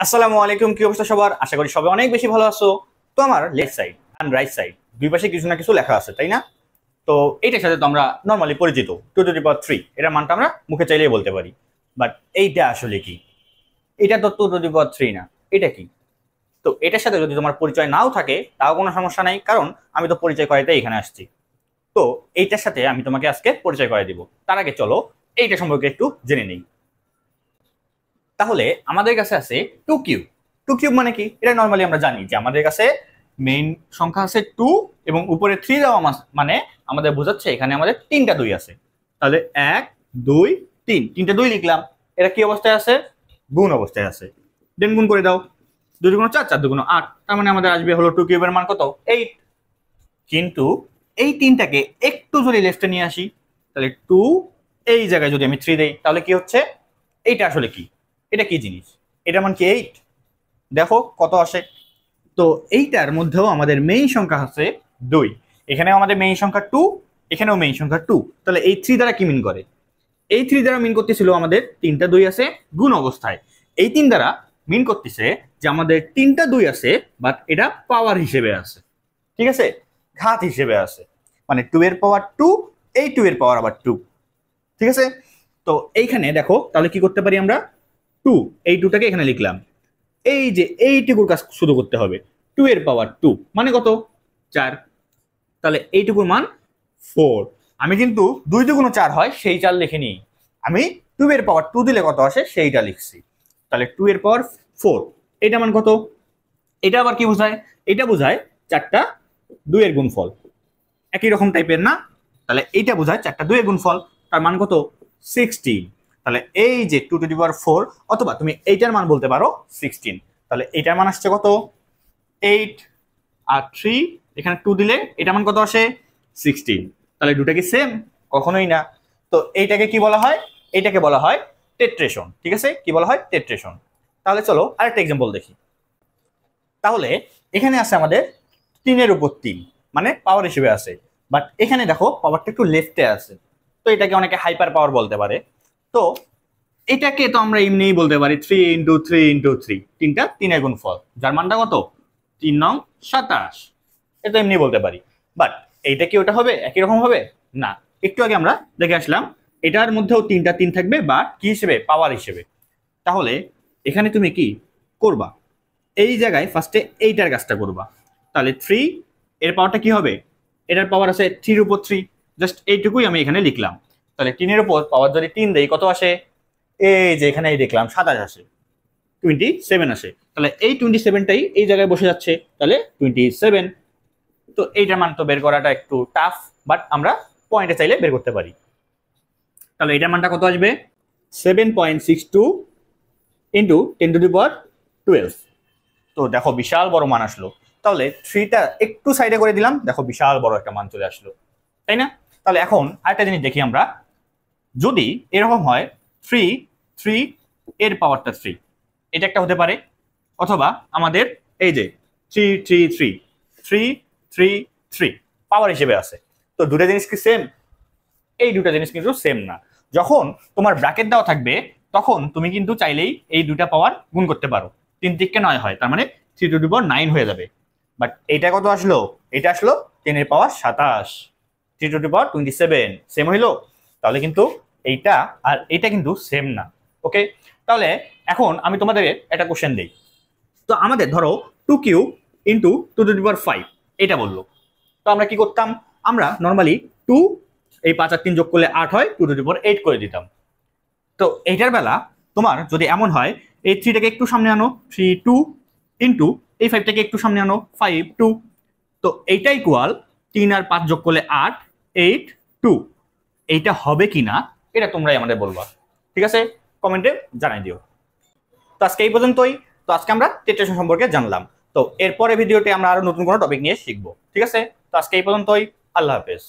আসসালামু আলাইকুম, কি অবস্থা সবার? আশা করি সবাই অনেক বেশি ভালো আছো। তো আমার left side and right side দুই পাশে কিছু না কিছু লেখা আছে, তাই না? তো এইটার সাথে তো আমরা নরমালি পরিচিত 2 টু দি পাওয়ার 3, এটার মানটা আমরা মুখে চাইলেই বলতে পারি। বাট এইটা আসলে কি? এটা তো 2 টু দি পাওয়ার 3 না। এটা কি? তো এটার সাথে যদি তোমার পরিচয় নাও থাকে তাও কোনো সমস্যা নাই, কারণ আমি তো পরিচয় করাইতে এখানে আসছি। তো এইটার সাথে আমি তোমাকে আজকে পরিচয় করাই দিব। তার আগে চলো এইটা সম্পর্কে একটু জেনে নেই। তাহলে আমাদের কাছে আছে 2 কিউব। 2 কিউব মানে কি? এটা নর্মালি আমরা জানি যে আমাদের কাছে মেইন সংখ্যা আছে 2 এবং উপরে 3 দেওয়া মানে আমাদের বোঝাচ্ছে এখানে আমাদের তিনটা 2 আছে। তাহলে 1 2 3, তিনটা 2 লিখলাম। এটা কি অবস্থায় আছে? গুণ অবস্থায় আছে। দেন গুণ করে দাও। 2 দুগুণ 4, 4 দুগুণ 8, তার মানে আমাদের আসবে হলো 2 কিউবের মান কত? 8। কিন্তু এই তিনটাকে একটু যদি লেফটে নিয়ে আসি, তাহলে 2 এই জায়গায় যদি আমি 3 দেই তাহলে কি হচ্ছে? এইটা আসলে কি? এটা কি জিনিস? এটা মান কি 8? দেখো কত আসে। তো এইটার মধ্যেও আমাদের মেইন সংখ্যা আছে 2। এখানেও আমাদের মেইন সংখ্যা 2, এখানেও মেইন সংখ্যা 2। তাহলে এই 3 দ্বারা কি মিন করে? এই 3 দ্বারা মিন করতেছিল আমাদের তিনটা 2 আছে গুণ অবস্থায়। এই 3 দ্বারা মিন করতেছে যে আমাদের তিনটা 2 আছে, বাট এটা পাওয়ার হিসেবে আছে। ঠিক আছে? ঘাত হিসেবে আছে। মানে 2 এর পাওয়ার 2, এই 2 এর পাওয়ার আবার 2। ঠিক আছে? তো এইখানে দেখো তাহলে কি করতে পারি আমরা? 2, এই 2টাকে এখানে লিখলাম। এই যে এইটুকুর কাজ শুধু করতে হবে। 2 এর পাওয়ার 2 মানে কত? 4। তাহলে এইটুকুর মান 4। আমি কিন্তু 2 দুগুণ 4 হয় সেই 4 লিখিনি। আমি 2 এর পাওয়ার 2 দিলে কত আসে সেইটা লিখছি। তাহলে 2 এর পাওয়ার 4, এটা মান কত? এটা আবার কি বোঝায়? এটা বোঝায় 4টা 2 এর গুণফল। একই রকম টাইপের না? তাহলে এইটা বোঝায় 4টা 2 এর গুণফল। তার মান কত? 16। তাহলে এই যে 2 টু দি পাওয়ার 4, অথবা তুমি এইটার মান বলতে পারো 16। তাহলে এইটার মান আসছে কত? 8 আর 3, এখানে 2 দিলে এটা মান কত আসে? 16। তাহলে দুটো কি সেম? কখনোই না। তো এইটাকে কি বলা হয়? এইটাকে বলা হয় টেট্রেশন। ঠিক আছে? কি বলা হয়? টেট্রেশন। তাহলে চলো আরেকটা এক্সাম্পল দেখি। তাহলে এখানে আছে আমাদের 3 এর উপর 3, মানে পাওয়ার হিসেবে আছে। বাট এখানে দেখো পাওয়ারটা একটু লেফটে আছে। তো এটাকে অনেকে হাইপার পাওয়ার বলতে পারে। তো এটাকে তো আমরা এমনিই বলতে পারি 3 ইন্টু 3 ইন্টু 3, তিনটা 3 এর গুণফল, যার মানটা কত? 3 নং 27। এটা এমনি বলতে পারি। বাট এইটা কি ওটা হবে? একই রকম হবে না। একটু আগে আমরা দেখে আসলাম এটার মধ্যেও তিনটা 3 থাকবে, বাট কি হিসেবে? পাওয়ার হিসেবে। তাহলে এখানে তুমি কি করবা? এই জায়গায় ফার্স্টে এইটার কাজটা করবা। তাহলে 3 এর পাওয়ারটা কি হবে? এটার পাওয়ার আছে 3 এর উপর 3, জাস্ট এইটুকুই আমি এখানে লিখলাম। তাহলে 3 এর উপর পাওয়ার যদি 3 দেই কত আসে? এই যে এখানে দেখলাম 27 আসে, 27 আসে। তাহলে এই 27টাই এই জায়গায় বসে যাচ্ছে, তাহলে 27। তো এইটার মান তো বের করাটা একটু টাফ, বাট আমরা পয়েন্টে চাইলে বের করতে পারি। তাহলে এটার মানটা কত আসবে? 7.62 ইন্টু 10 টু দি পাওয়ার 12। তো দেখো বিশাল বড় মান আসলো। তাহলে 3টা একটু সাইডে করে দিলাম, দেখো বিশাল বড় একটা মান চলে আসলো, তাই না? তাহলে এখন আরেকটা জিনিস দেখি আমরা। যদি এরকম হয় 3 3 এর পাওয়ারটা 3, এটা একটা হতে পারে। অথবা আমাদের এই যে 3 3 3 3 3 3 পাওয়ার হিসেবে আছে। তো দুটো জিনিস কি সেম? এই দুটো জিনিস কিন্তু সেম না। যখন তোমার ব্র্যাকেট দেওয়া থাকবে তখন তুমি কিন্তু চাইলেই এই দুটা পাওয়ার গুণ করতে পারো। 3 থেকে 9 হয়, তার মানে 3 টু দি পাওয়ার 9 হয়ে যাবে। বাট এইটা কত আসলো? এটা আসলো 10 এর পাওয়ার 27, 3 টু দি পাওয়ার 27, সেম হইলো? তাহলে কিন্তু এইটা আর এইটা কিন্তু সেম না। ওকে? তাহলে এখন আমি তোমাদের একটা কোশ্চেন দিই। তো আমাদের ধরো 2 কিউব ইন্টু 2 টু দি পাওয়ার 5 এটা বললো। তো আমরা কি করতাম? আমরা নর্মালি 2, এই 5 আর 3 যোগ করলে 8 হয়, 2 টু দি পাওয়ার 8 করে দিতাম। তো এইটার বেলা তোমার যদি এমন হয় এই 3টাকে একটু সামনে আনো, 3 2 ইন্টু এই 5টাকে একটু সামনে আনো, 5 2। তো এইটা ইকুয়াল 3 আর 5 যোগ করলে 8 8 2। এইটা হবে কিনা এটা তোমরাই আমাদের বলবা। ঠিক আছে? কমেন্টে জানাই দিও। তো আজকে এই পর্যন্তই। তো আজকে আমরা টেট্রেশন সম্পর্কে জানলাম। তো এরপরে ভিডিওতে আমরা আরো নতুন কোনো টপিক নিয়ে শিখবো। ঠিক আছে? তো আজকে এই পর্যন্তই। আল্লাহ হাফেজ।